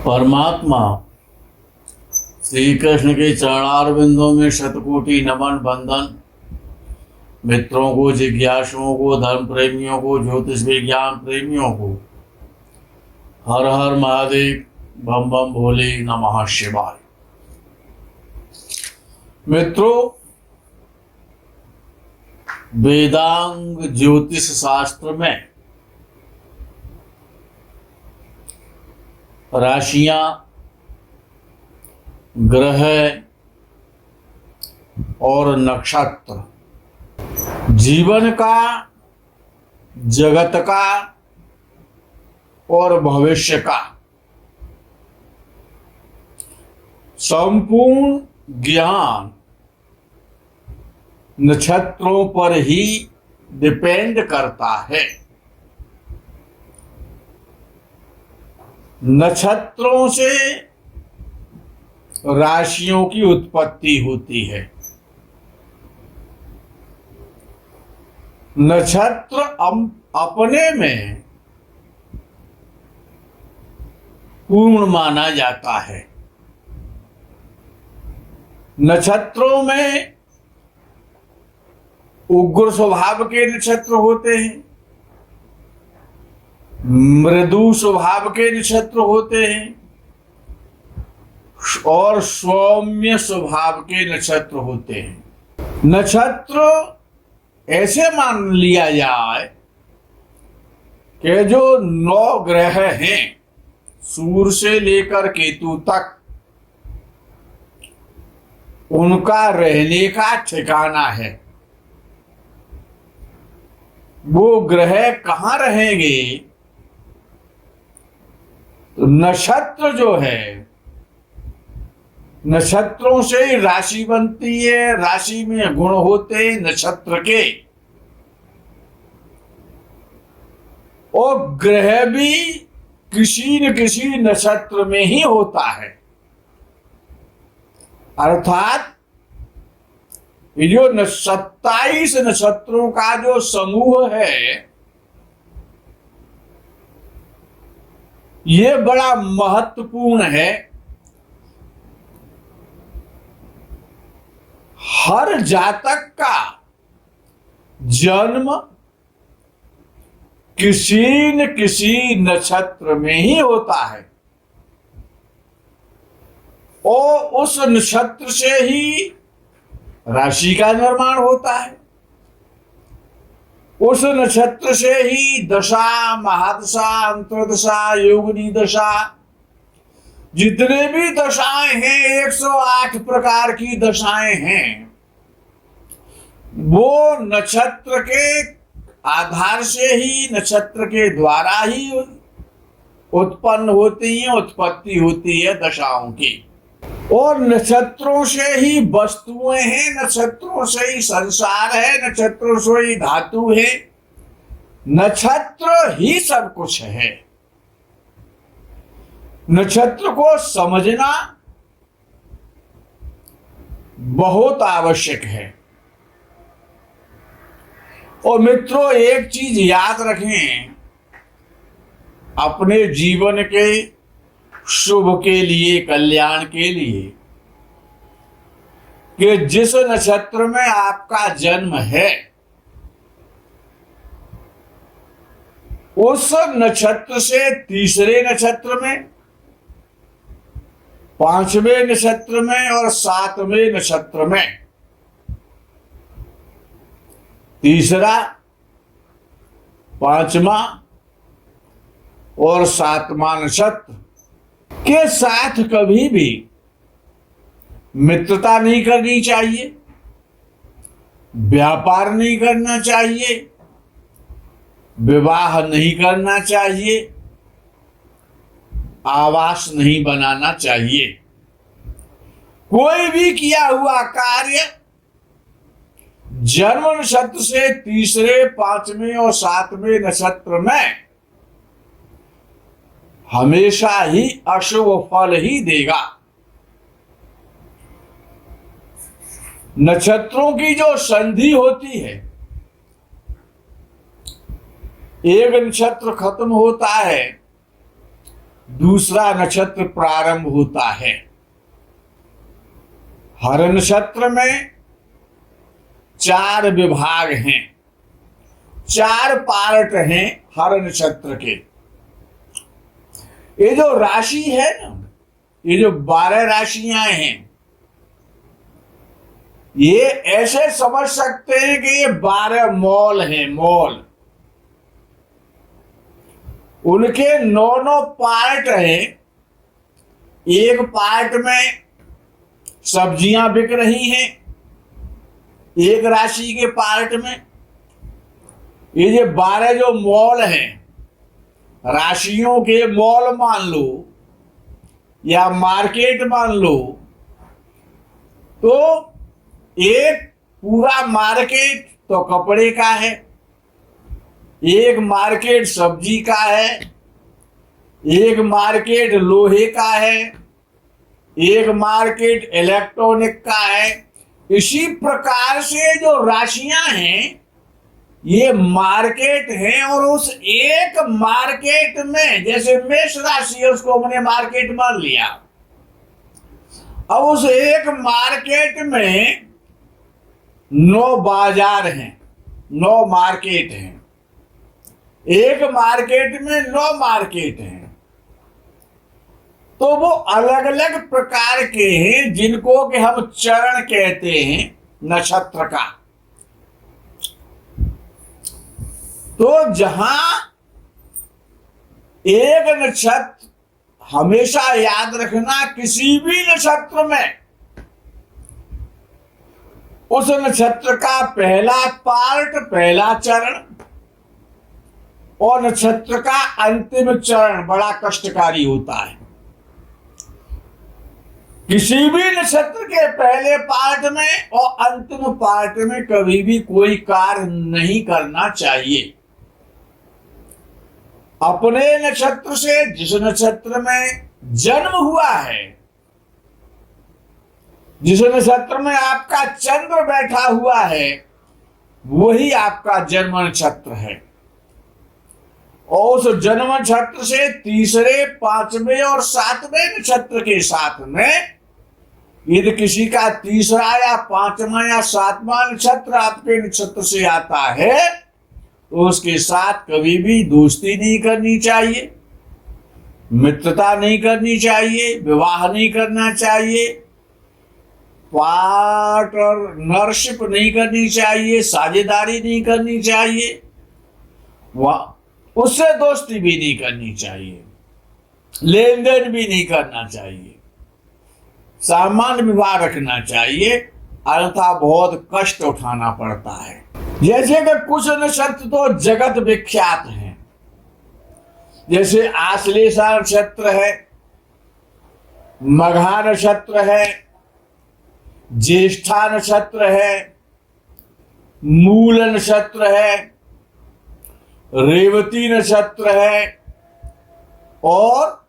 परमात्मा श्री कृष्ण के चरणारविंदों में शतकोटि नमन बंदन। मित्रों को, जिज्ञासुओं को, धर्म प्रेमियों को, ज्योतिष विज्ञान प्रेमियों को हर हर महादेव, बम बम भोले, नमः शिवाय। मित्रों, वेदांग ज्योतिष शास्त्र में राशियां, ग्रह और नक्षत्र जीवन का, जगत का और भविष्य का संपूर्ण ज्ञान नक्षत्रों पर ही डिपेंड करता है। नक्षत्रों से राशियों की उत्पत्ति होती है। नक्षत्र अपने में पूर्ण माना जाता है। नक्षत्रों में उग्र स्वभाव के नक्षत्र होते हैं, मृदु स्वभाव के नक्षत्र होते हैं और सौम्य स्वभाव के नक्षत्र होते हैं। नक्षत्र ऐसे मान लिया जाए कि जो 9 ग्रह हैं, सूर्य से लेकर केतु तक, उनका रहने का ठिकाना है। वो ग्रह कहाँ रहेंगे? तो नक्षत्र जो है, नक्षत्रों से ही राशि बनती है। राशि में गुण होते हैं नक्षत्र के, और ग्रह भी किसी न किसी नक्षत्र में ही होता है। अर्थात ये जो 27 नक्षत्रों का जो समूह है, ये बड़ा महत्वपूर्ण है। हर जातक का जन्म किसी न किसी नक्षत्र में ही होता है और उस नक्षत्र से ही राशि का निर्माण होता है। उस नक्षत्र से ही दशा, महादशा, अंतर्दशा, योगिनी दशा, जितने भी दशाएं हैं, 108 प्रकार की दशाएं हैं, वो नक्षत्र के आधार से ही, नक्षत्र के द्वारा ही उत्पन्न होती है, उत्पत्ति होती है दशाओं की। और नक्षत्रों से ही वस्तुएं हैं, नक्षत्रों से ही संसार है, नक्षत्रों से ही धातु है, नक्षत्र ही सब कुछ है। नक्षत्र को समझना बहुत आवश्यक है। और मित्रों, एक चीज याद रखें, अपने जीवन के शुभ के लिए, कल्याण के लिए, कि जिस नक्षत्र में आपका जन्म है, उस नक्षत्र से तीसरे नक्षत्र में, 5वें नक्षत्र में और 7वें नक्षत्र में, तीसरा, 5वां और 7वां नक्षत्र के साथ कभी भी मित्रता नहीं करनी चाहिए, व्यापार नहीं करना चाहिए, विवाह नहीं करना चाहिए, आवास नहीं बनाना चाहिए। कोई भी किया हुआ कार्य जन्म नक्षत्र से तीसरे, 5वें और 7वें नक्षत्र में हमेशा ही अशुभ फल ही देगा। नक्षत्रों की जो संधि होती है, एक नक्षत्र खत्म होता है दूसरा नक्षत्र प्रारंभ होता है। हर नक्षत्र में 4 विभाग हैं, 4 पार्ट हैं हर नक्षत्र के। ये जो राशि है ना, ये जो 12 राशियां हैं, ये ऐसे समझ सकते हैं कि ये 12 मॉल हैं, मॉल। उनके 9 पार्ट हैं। एक पार्ट में सब्जियां बिक रही हैं, एक राशि के पार्ट में। ये जो 12 जो मॉल हैं, राशियों के मॉल मान लो या मार्केट मान लो, तो एक पूरा मार्केट तो कपड़े का है, एक मार्केट सब्जी का है, एक मार्केट लोहे का है, एक मार्केट इलेक्ट्रॉनिक का है। इसी प्रकार से जो राशियां हैं ये मार्केट हैं, और उस एक मार्केट में, जैसे मेष राशि है उसको हमने मार्केट मान लिया, अब उस एक मार्केट में 9 बाजार हैं, 9 मार्केट हैं। एक मार्केट में 9 मार्केट हैं, तो वो अलग अलग प्रकार के हैं जिनको कि हम चरण कहते हैं नक्षत्र का। तो जहां एक नक्षत्र, हमेशा याद रखना, किसी भी नक्षत्र में उस नक्षत्र का पहला पार्ट, पहला चरण, और नक्षत्र का अंतिम चरण बड़ा कष्टकारी होता है। किसी भी नक्षत्र के पहले पार्ट में और अंतिम पार्ट में कभी भी कोई कार्य नहीं करना चाहिए। अपने नक्षत्र से, जिस नक्षत्र में जन्म हुआ है, जिस नक्षत्र में आपका चंद्र बैठा हुआ है, वही आपका जन्म नक्षत्र है। और उस जन्म नक्षत्र से तीसरे, 5वें और 7वें नक्षत्र के साथ में यदि किसी का तीसरा या 5वां या 7वां नक्षत्र आपके नक्षत्र से आता है, तो उसके साथ कभी भी दोस्ती नहीं करनी चाहिए, मित्रता नहीं करनी चाहिए, विवाह नहीं करना चाहिए, पार्टनरशिप नहीं करनी चाहिए, साझेदारी नहीं करनी चाहिए, उससे दोस्ती भी नहीं करनी चाहिए, लेन देन भी नहीं करना चाहिए, सामान्य विवाह रखना चाहिए, अन्यथा बहुत कष्ट उठाना पड़ता है। जैसे कि कुछ नक्षत्र तो जगत विख्यात हैं, जैसे आश्लेषा नक्षत्र है, मघा नक्षत्र है, ज्येष्ठा नक्षत्र है, मूल नक्षत्र है, रेवती नक्षत्र है, और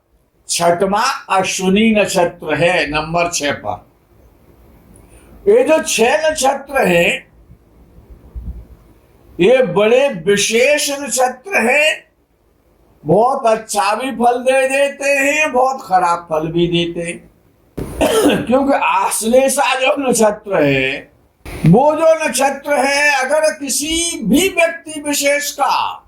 छठवां अश्विनी नक्षत्र है नंबर 6 पर। ये जो 6 नक्षत्र हैं, ये बड़े विशेष नक्षत्र हैं। बहुत अच्छा भी फल दे देते हैं, बहुत खराब फल भी देते हैं। क्योंकि आश्लेषा जो नक्षत्र है, वो जो नक्षत्र है, अगर किसी भी व्यक्ति विशेष का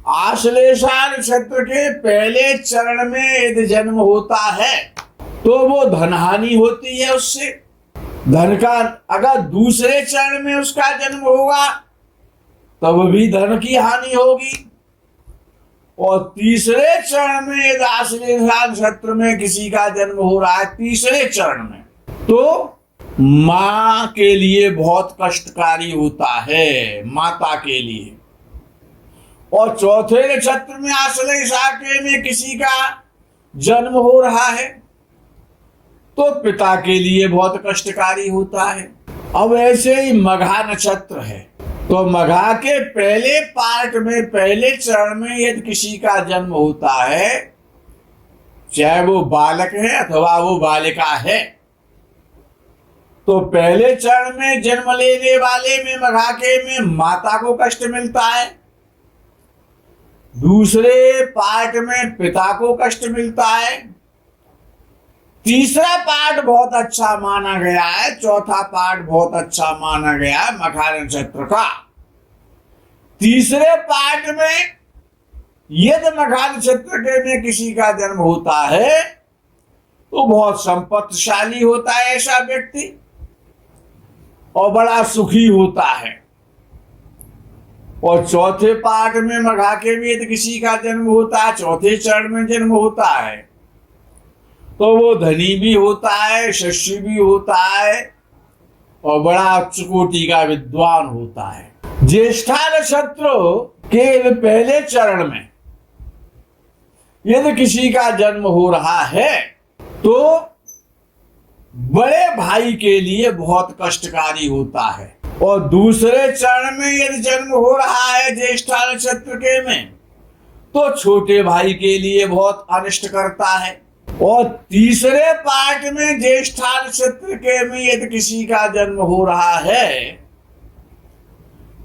आश्लेषा नक्षत्र के पहले चरण में यदि जन्म होता है, तो वो धनहानि होती है उससे। धन का, अगर दूसरे चरण में उसका जन्म होगा तब भी धन की हानि होगी, और तीसरे चरण में यदि आश्लेषा नक्षत्र में किसी का जन्म हो रहा है तीसरे चरण में, तो मां के लिए बहुत कष्टकारी होता है, माता के लिए। और चौथे नक्षत्र में आश्लेषा के में किसी का जन्म हो रहा है तो पिता के लिए बहुत कष्टकारी होता है। अब ऐसे ही मघा नक्षत्र है, तो मघा के पहले पार्ट में, पहले चरण में यदि किसी का जन्म होता है, चाहे वो बालक है अथवा वो बालिका है, तो पहले चरण में जन्म लेने वाले में, मघा के में, माता को कष्ट मिलता है। दूसरे पार्ट में पिता को कष्ट मिलता है, तीसरा पार्ट बहुत अच्छा माना गया है, चौथा पार्ट बहुत अच्छा माना गया है मखा नक्षत्र का। तीसरे पार्ट में यदि मखा नक्षत्र के में किसी का जन्म होता है तो बहुत संपत्तिशाली होता है ऐसा व्यक्ति, और बड़ा सुखी होता है। और चौथे पार्ट में मघा के में यदि किसी का जन्म होता है, चौथे चरण में जन्म होता है, तो वो धनी भी होता है, यशस्वी भी होता है, और बड़ा उच्च कोटि का विद्वान होता है। ज्येष्ठा नक्षत्र के पहले चरण में यदि किसी का जन्म हो रहा है तो बड़े भाई के लिए बहुत कष्टकारी होता है, और दूसरे चरण में यदि जन्म हो रहा है ज्येष्ठा नक्षत्र के में तो छोटे भाई के लिए बहुत अनिष्ट करता है, और तीसरे पार्ट में ज्येष्ठा नक्षत्र के में यदि किसी का जन्म हो रहा है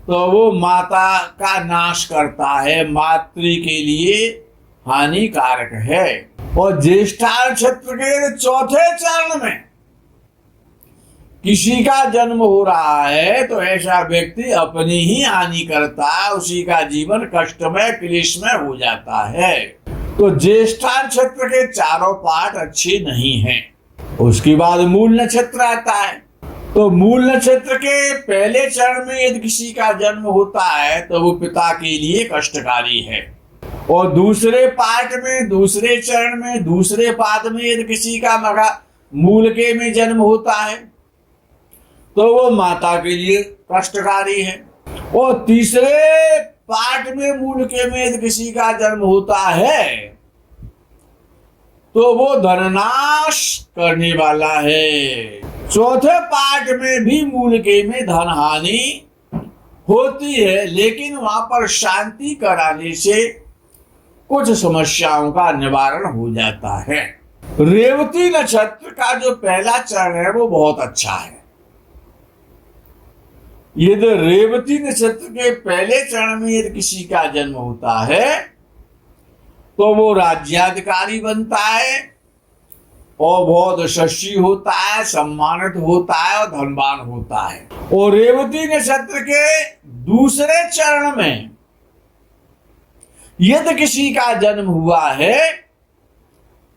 तो वो माता का नाश करता है, मातृ के लिए हानिकारक है। और ज्येष्ठा नक्षत्र के चौथे चरण में किसी का जन्म हो रहा है तो ऐसा व्यक्ति अपनी ही हानि करता है, उसी का जीवन कष्टमय क्लेशमय हो जाता है। तो ज्येष्ठा नक्षत्र के चारों पार्ट अच्छे नहीं हैं। उसके बाद मूल नक्षत्र आता है, तो मूल नक्षत्र के पहले चरण में यदि किसी का जन्म होता है तो वो पिता के लिए कष्टकारी है, और दूसरे पार्ट में, दूसरे चरण में, दूसरे पाद में यदि किसी का मघा मूल के में जन्म होता है तो वो माता के लिए कष्टकारी है, और तीसरे पार्ट में मूल के में यदि किसी का जन्म होता है तो वो धननाश करने वाला है। चौथे पार्ट में भी मूल के में धन हानि होती है, लेकिन वहां पर शांति कराने से कुछ समस्याओं का निवारण हो जाता है। रेवती नक्षत्र का जो पहला चरण है वो बहुत अच्छा है। यदि रेवती नक्षत्र के पहले चरण में यदि किसी का जन्म होता है तो वो राज्याधिकारी बनता है, और बहुत यशस्वी होता है, सम्मानित होता है, और धनवान होता है। और रेवती नक्षत्र के दूसरे चरण में यदि किसी का जन्म हुआ है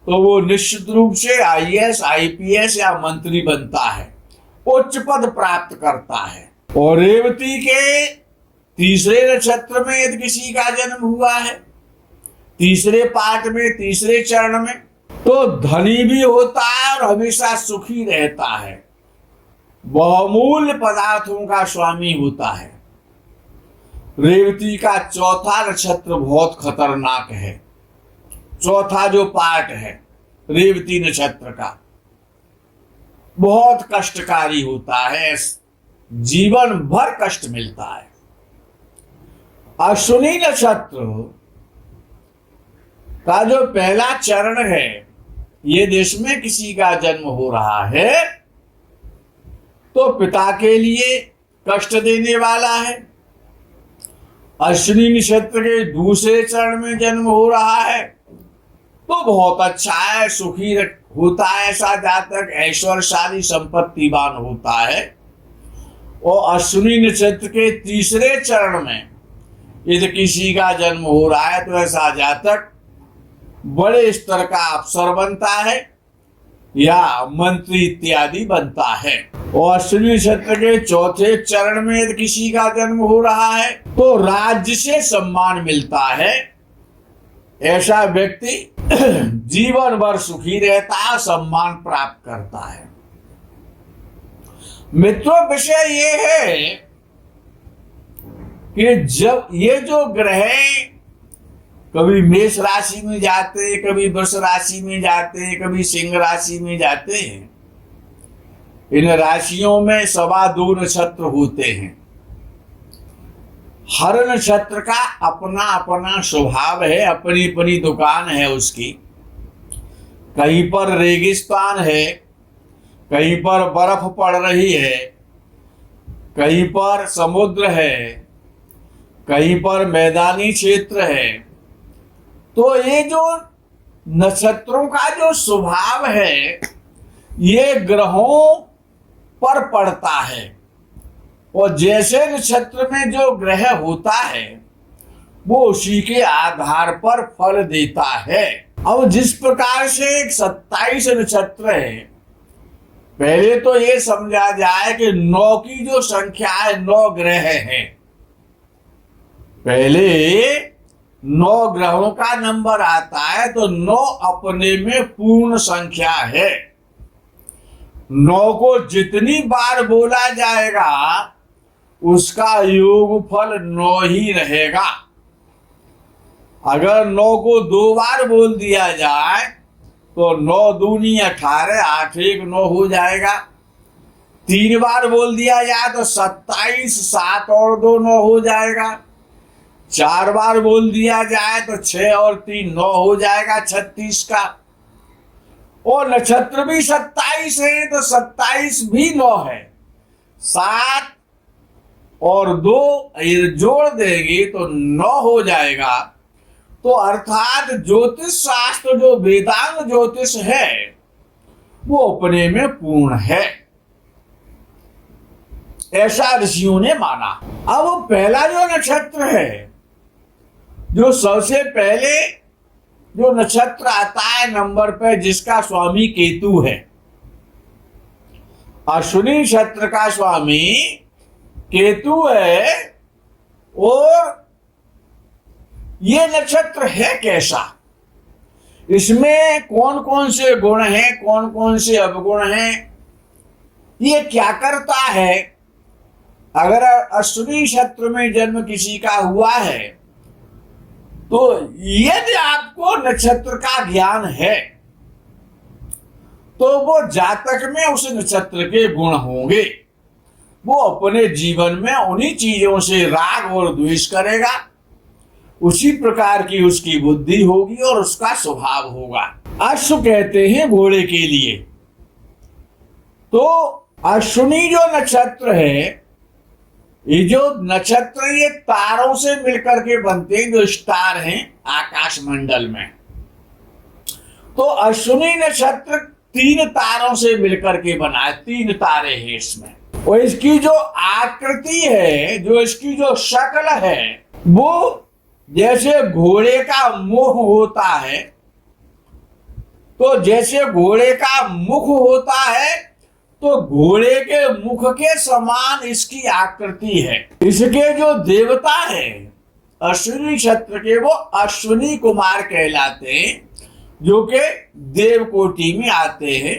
तो वो निश्चित रूप से आईएएस, आईपीएस या मंत्री बनता है, उच्च पद प्राप्त करता है। और रेवती के तीसरे नक्षत्र में यदि किसी का जन्म हुआ है, तीसरे पार्ट में, तीसरे चरण में, तो धनी भी होता है और हमेशा सुखी रहता है, बहुमूल्य पदार्थों का स्वामी होता है। रेवती का चौथा नक्षत्र बहुत खतरनाक है। चौथा जो पार्ट है रेवती नक्षत्र का बहुत कष्टकारी होता है, जीवन भर कष्ट मिलता है। अश्विनी नक्षत्र का जो पहला चरण है, ये देश में किसी का जन्म हो रहा है तो पिता के लिए कष्ट देने वाला है। अश्विनी नक्षत्र के दूसरे चरण में जन्म हो रहा है तो बहुत अच्छा है, सुखी होता है ऐसा जातक, ऐश्वर्यशाली संपत्तिवान होता है। और अश्विनी नक्षत्र के तीसरे चरण में यदि किसी का जन्म हो रहा है तो ऐसा जातक बड़े स्तर का अफसर बनता है या मंत्री इत्यादि बनता है। और अश्विनी नक्षत्र के चौथे चरण में यदि किसी का जन्म हो रहा है तो राज्य से सम्मान मिलता है। ऐसा व्यक्ति जीवन भर सुखी रहता है, सम्मान प्राप्त करता है। मित्रों, विषय ये है कि जब ये जो ग्रह कभी मेष राशि में जाते, कभी वृष राशि में जाते, कभी सिंह राशि में जाते हैं, इन राशियों में 2.25 नक्षत्र होते हैं। हर नक्षत्र का अपना अपना स्वभाव है, अपनी अपनी दुकान है उसकी। कहीं पर रेगिस्तान है, कहीं पर बर्फ पड़ रही है, कहीं पर समुद्र है, कहीं पर मैदानी क्षेत्र है, तो ये जो नक्षत्रों का जो स्वभाव है ये ग्रहों पर पड़ता है, और जैसे नक्षत्र में जो ग्रह होता है वो उसी के आधार पर फल देता है। अब जिस प्रकार से 27 नक्षत्र है, पहले तो ये समझा जाए कि 9 की जो संख्या है 9 ग्रह है। पहले 9 ग्रहों का नंबर आता है, तो 9 अपने में पूर्ण संख्या है। 9 को जितनी बार बोला जाएगा उसका योगफल 9 ही रहेगा। अगर 9 को 2 बार बोल दिया जाए तो 9 दूनी 18, 8 1 9 हो जाएगा। 3 बार बोल दिया जाए तो 27, 7 और 2 9 हो जाएगा। 4 बार बोल दिया जाए तो 6 और 3 9 हो जाएगा 36 का। और नक्षत्र भी 27 है तो 27 भी 9 है। 7 और 2 जोड़ देंगे तो 9 हो जाएगा। तो अर्थात ज्योतिष शास्त्र जो वेदांग ज्योतिष है वो अपने में पूर्ण है, ऐसा ऋषियों ने माना। अब पहला जो नक्षत्र है, जो सबसे पहले जो नक्षत्र आता है नंबर पे, जिसका स्वामी केतु है, अश्विनी नक्षत्र का स्वामी केतु है। और ये नक्षत्र है कैसा, इसमें कौन कौन से गुण हैं, कौन कौन से अवगुण हैं, ये क्या करता है। अगर अश्विनी नक्षत्र में जन्म किसी का हुआ है तो यदि आपको नक्षत्र का ज्ञान है तो वो जातक में उस नक्षत्र के गुण होंगे। वो अपने जीवन में उन्हीं चीजों से राग और द्वेष करेगा, उसी प्रकार की उसकी बुद्धि होगी और उसका स्वभाव होगा। अश्व कहते हैं घोड़े के लिए। तो अश्विनी जो नक्षत्र है, ये जो नक्षत्र ये तारों से मिलकर के बनते हैं, जो स्टार हैं आकाश मंडल में। तो अश्विनी नक्षत्र 3 तारों से मिलकर के बना है, 3 तारे हैं इसमें। और इसकी जो आकृति है, जो इसकी जो शक्ल है, वो जैसे घोड़े का मुख होता है, तो जैसे घोड़े का मुख होता है तो घोड़े के मुख के समान इसकी आकृति है। इसके जो देवता है अश्विनी नक्षत्र के, वो अश्विनी कुमार कहलाते हैं, जो कि देव कोटि में आते हैं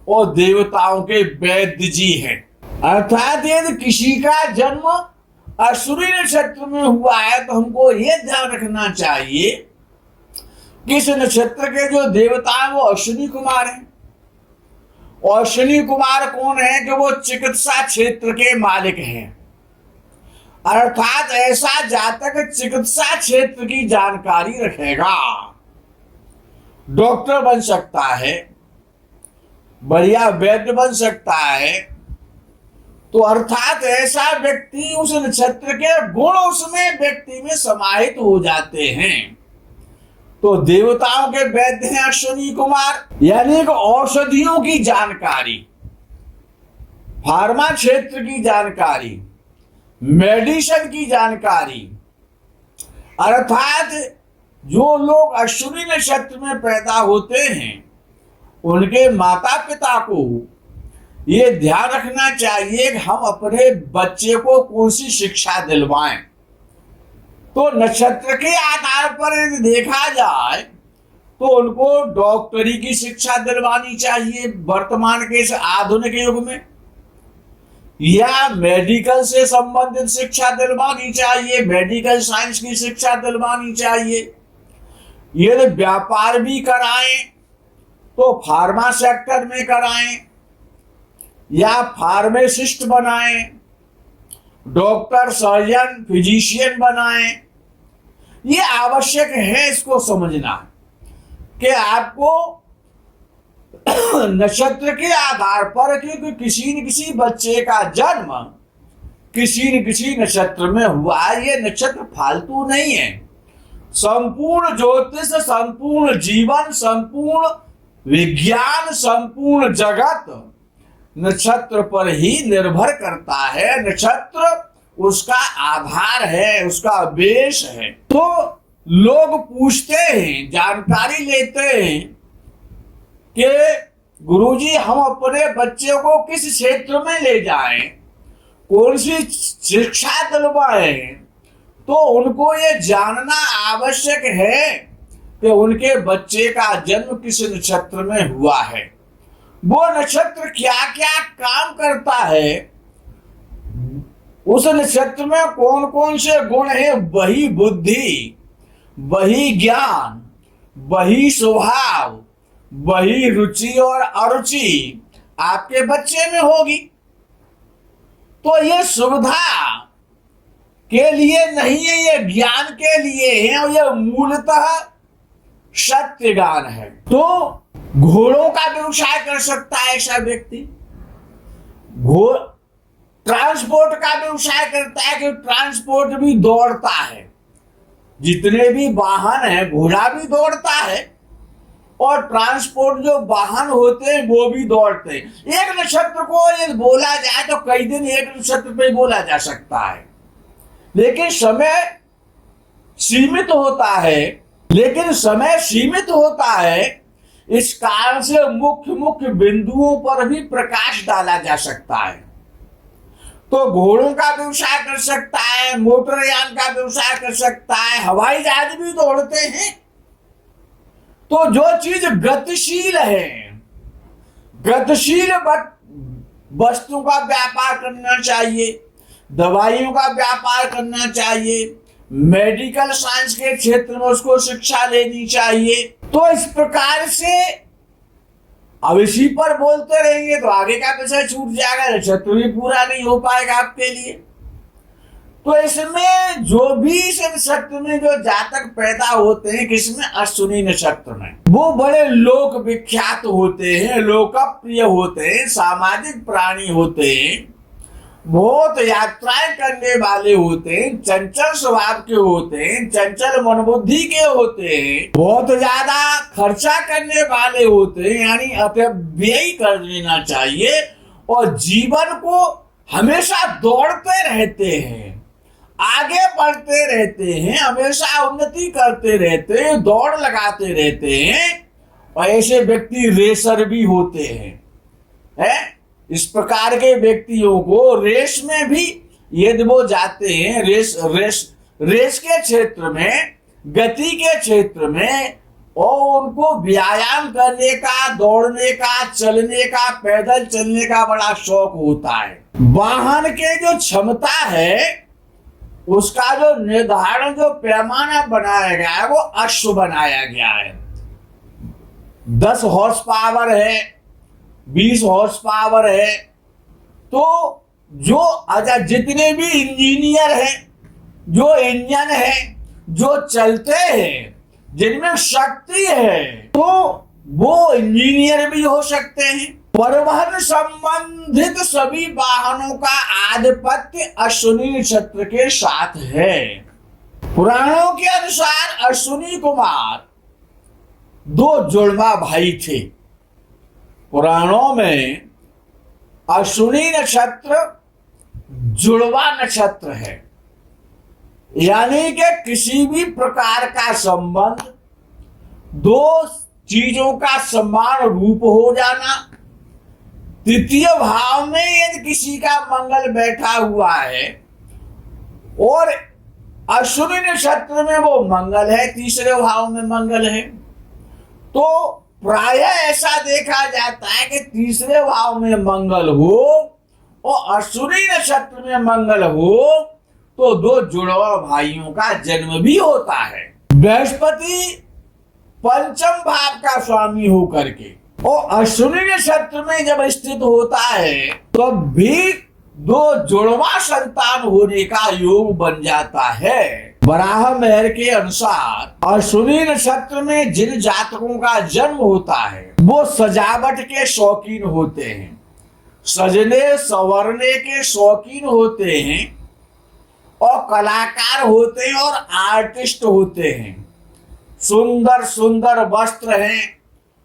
और देवताओं के वैद्य जी हैं। अर्थात यदि किसी का जन्म अश्विनी नक्षत्र में हुआ है तो हमको ये ध्यान रखना चाहिए कि इस नक्षत्र के जो देवता हैं वो अश्विनी कुमार हैं। और अश्विनी कुमार कौन है कि वो चिकित्सा क्षेत्र के मालिक हैं। अर्थात ऐसा जातक चिकित्सा क्षेत्र की जानकारी रखेगा, डॉक्टर बन सकता है, बढ़िया वैद्य बन सकता है। तो अर्थात ऐसा व्यक्ति, उस नक्षत्र के गुण उसमें व्यक्ति में समाहित हो जाते हैं। तो देवताओं के वैद्य हैं अश्विनी कुमार, यानी कि औषधियों की जानकारी, फार्मा क्षेत्र की जानकारी, मेडिसिन की जानकारी। अर्थात जो लोग अश्विनी नक्षत्र में पैदा होते हैं उनके माता पिता को ये ध्यान रखना चाहिए कि हम अपने बच्चे को कौन सी शिक्षा दिलवाएं। तो नक्षत्र के आधार पर यदि देखा जाए तो उनको डॉक्टरी की शिक्षा दिलवानी चाहिए वर्तमान के इस आधुनिक युग में, या मेडिकल से संबंधित शिक्षा दिलवानी चाहिए, मेडिकल साइंस की शिक्षा दिलवानी चाहिए। यदि व्यापार भी कराएं तो फार्मा सेक्टर में कराएं या फार्मासिस्ट बनाएं, डॉक्टर, सर्जन, फिजिशियन बनाएं। ये आवश्यक है इसको समझना कि आपको नक्षत्र के आधार पर, क्योंकि किसी न किसी बच्चे का जन्म किसी न किसी नक्षत्र में हुआ है, ये नक्षत्र फालतू नहीं है। संपूर्ण ज्योतिष, संपूर्ण जीवन, संपूर्ण विज्ञान, संपूर्ण जगत नक्षत्र पर ही निर्भर करता है। नक्षत्र उसका आधार है, उसका बेस है। तो लोग पूछते हैं, जानकारी लेते हैं कि गुरुजी हम अपने बच्चे को किस क्षेत्र में ले जाएं, कौन सी शिक्षा दिलवाएं। तो उनको ये जानना आवश्यक है कि उनके बच्चे का जन्म किस नक्षत्र में हुआ है, वो नक्षत्र क्या क्या काम करता है, उस नक्षत्र में कौन कौन से गुण है, वही बुद्धि, वही ज्ञान, वही स्वभाव, वही रुचि और अरुचि आपके बच्चे में होगी। तो ये सुविधा के लिए नहीं है, ये ज्ञान के लिए है और ये मूलतः सत्य ज्ञान है। तो घोड़ों का व्यवसाय कर सकता है ऐसा व्यक्ति, ट्रांसपोर्ट का व्यवसाय करता है कि ट्रांसपोर्ट भी दौड़ता है, जितने भी वाहन है, घोड़ा भी दौड़ता है और ट्रांसपोर्ट जो वाहन होते हैं वो भी दौड़ते हैं। एक नक्षत्र को यदि बोला जाए तो कई दिन एक नक्षत्र पे बोला जा सकता है, लेकिन समय सीमित होता है, इस कारण से मुख्य मुख्य बिंदुओं पर भी प्रकाश डाला जा सकता है। तो घोड़ों का व्यवसाय कर सकता है, मोटरयान का व्यवसाय कर सकता है, हवाई जहाज भी दौड़ते हैं। तो जो चीज गतिशील है, गतिशील वस्तुओं का व्यापार करना चाहिए, दवाइयों का व्यापार करना चाहिए, मेडिकल साइंस के क्षेत्र में उसको शिक्षा लेनी चाहिए। तो इस प्रकार से अब इसी पर बोलते रहेंगे तो आगे का विषय छूट जाएगा, नक्षत्र भी पूरा नहीं हो पाएगा आपके लिए। तो इसमें जो भी इस नक्षत्र में जो जातक पैदा होते हैं, किसमें, अश्विनी नक्षत्र में, वो बड़े लोक विख्यात होते हैं, लोकप्रिय होते हैं, सामाजिक प्राणी होते हैं, बहुत यात्राएं करने वाले होते हैं, चंचल स्वभाव के होते हैं, चंचल मनोबुद्धि के होते हैं, बहुत ज्यादा खर्चा करने वाले होते हैं, यानी अपव्यय कर देना चाहिए और जीवन को हमेशा दौड़ते रहते हैं, आगे बढ़ते रहते हैं, हमेशा उन्नति करते रहते हैं, दौड़ लगाते रहते हैं। और ऐसे व्यक्ति रेसर भी होते हैं। इस प्रकार के व्यक्तियों को रेस में भी यदि वो जाते हैं, रेस के क्षेत्र में, गति के क्षेत्र में, और उनको व्यायाम करने का, दौड़ने का, चलने का, पैदल चलने का बड़ा शौक होता है। वाहन के जो क्षमता है उसका जो निर्धारण, जो पैमाना बनाया गया है वो अश्व बनाया गया है। 10 हॉर्स पावर है, 20 हॉर्स पावर है। तो जो जितने भी इंजीनियर हैं, जो इंजन है, जो चलते हैं, जिनमें शक्ति है, तो वो इंजीनियर भी हो सकते हैं। परिवहन संबंधित सभी वाहनों का आधिपत्य अश्विनी नक्षत्र के साथ है। पुराणों के अनुसार अश्विनी कुमार 2 जुड़वा भाई थे। पुराणों में अश्विनी नक्षत्र जुड़वा नक्षत्र है, यानी कि किसी भी प्रकार का संबंध, 2 चीजों का समान रूप हो जाना। तृतीय भाव में यदि किसी का मंगल बैठा हुआ है और अश्विनी नक्षत्र में वो मंगल है, तीसरे भाव में मंगल है, तो प्रायः ऐसा देखा जाता है कि तीसरे भाव में मंगल हो और अश्विनी नक्षत्र में मंगल हो तो 2 जुड़वा भाइयों का जन्म भी होता है। बृहस्पति पंचम भाव का स्वामी होकर के और अश्विनी नक्षत्र में जब स्थित होता है तो भी 2 जुड़वा संतान होने का योग बन जाता है। वराह महर के अनुसार अश्विनी नक्षत्र में जिन जातकों का जन्म होता है वो सजावट के शौकीन होते हैं, सजने संवरने के शौकीन होते हैं और कलाकार होते हैं और आर्टिस्ट होते हैं। सुंदर सुंदर वस्त्र हैं,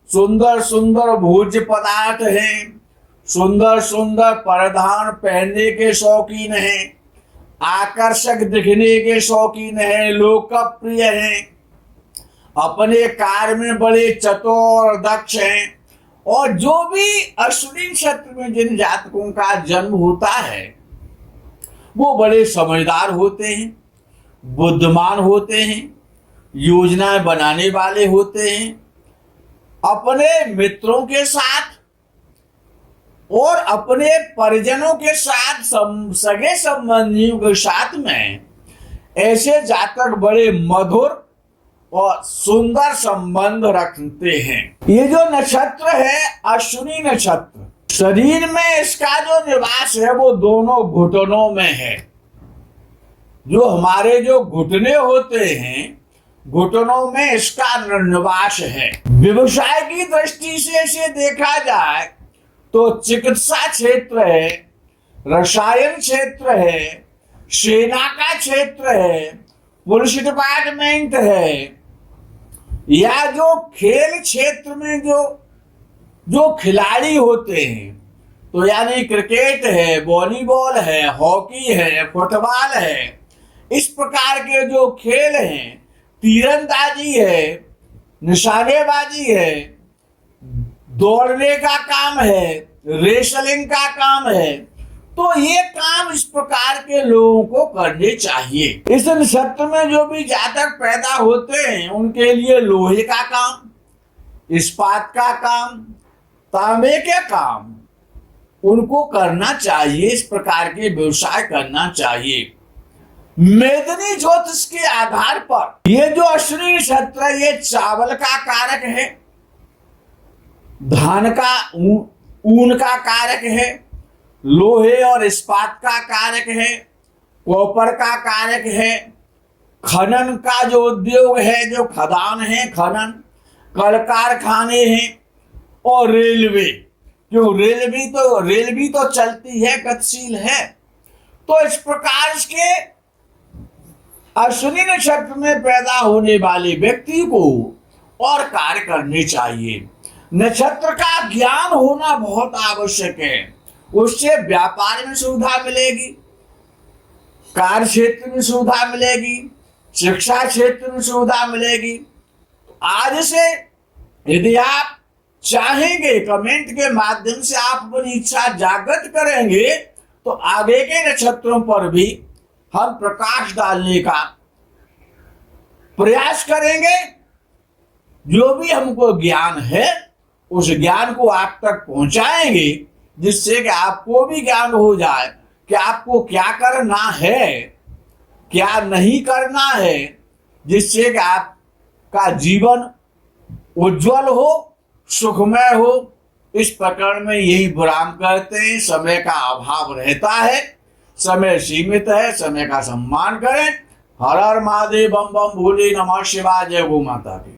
सुंदर सुंदर भोज्य पदार्थ हैं, सुंदर सुंदर परिधान पहनने के शौकीन हैं, आकर्षक दिखने के शौकीन हैं, लोकप्रिय हैं, अपने कार्य में बड़े चतुर और दक्ष हैं। और जो भी अश्विनी नक्षत्र में जिन जातकों का जन्म होता है वो बड़े समझदार होते हैं, बुद्धिमान होते हैं, योजनाएं बनाने वाले होते हैं, अपने मित्रों के साथ और अपने परिजनों के साथ सगे संबंधियों के साथ में ऐसे जातक बड़े मधुर और सुंदर संबंध रखते हैं। ये जो नक्षत्र है अश्विनी नक्षत्र, शरीर में इसका जो निवास है वो दोनों घुटनों में है। जो हमारे जो घुटने होते हैं, घुटनों में इसका निवास है। व्यवसाय की दृष्टि से इसे देखा जाए तो चिकित्सा क्षेत्र है, रसायन क्षेत्र है, सेना का क्षेत्र है, पुलिस डिपार्टमेंट है, या जो खेल क्षेत्र में जो खिलाड़ी होते हैं, तो यानी क्रिकेट है, वॉलीबॉल है, हॉकी है, फुटबॉल है, इस प्रकार के जो खेल हैं, तीरंदाजी है, निशानेबाजी है, दौड़ने का काम है, रेसलिंग का काम है, तो ये काम इस प्रकार के लोगों को करने चाहिए। इस नक्षत्र में जो भी जातक पैदा होते हैं उनके लिए लोहे का काम, इस्पात का काम, तांबे के काम उनको करना चाहिए। इस प्रकार के व्यवसाय करना चाहिए। मेदिनी ज्योतिष के आधार पर ये जो अश्विनी नक्षत्र ये चावल का कारक है, धान का ऊन का कारक है, लोहे और इस्पात का कारक है, कॉपर का कारक है, खनन का जो उद्योग है, जो खदान है, खनन, कल कारखाने हैं, और रेलवे, क्यों रेलवे तो चलती है, गतिशील है। तो इस प्रकार के अश्विनी नक्षत्र में पैदा होने वाले व्यक्ति को और कार्य करने चाहिए। नक्षत्र का ज्ञान होना बहुत आवश्यक है। उससे व्यापार में सुविधा मिलेगी, कार्य क्षेत्र में सुविधा मिलेगी, शिक्षा क्षेत्र में सुविधा मिलेगी। आज से यदि आप चाहेंगे कमेंट के माध्यम से आप अपनी इच्छा जागृत करेंगे तो आगे के नक्षत्रों पर भी हम प्रकाश डालने का प्रयास करेंगे। जो भी हमको ज्ञान है उस ज्ञान को आप तक पहुंचाएंगे, जिससे कि आपको भी ज्ञान हो जाए कि आपको क्या करना है, क्या नहीं करना है, जिससे कि आपका जीवन उज्जवल हो, सुखमय हो। इस प्रकरण में यही विराम करते हैं। समय का अभाव रहता है, समय सीमित है, समय का सम्मान करें। हर हर महादेव, बम बम भोले, नमः शिवाय, जय गौ माता की।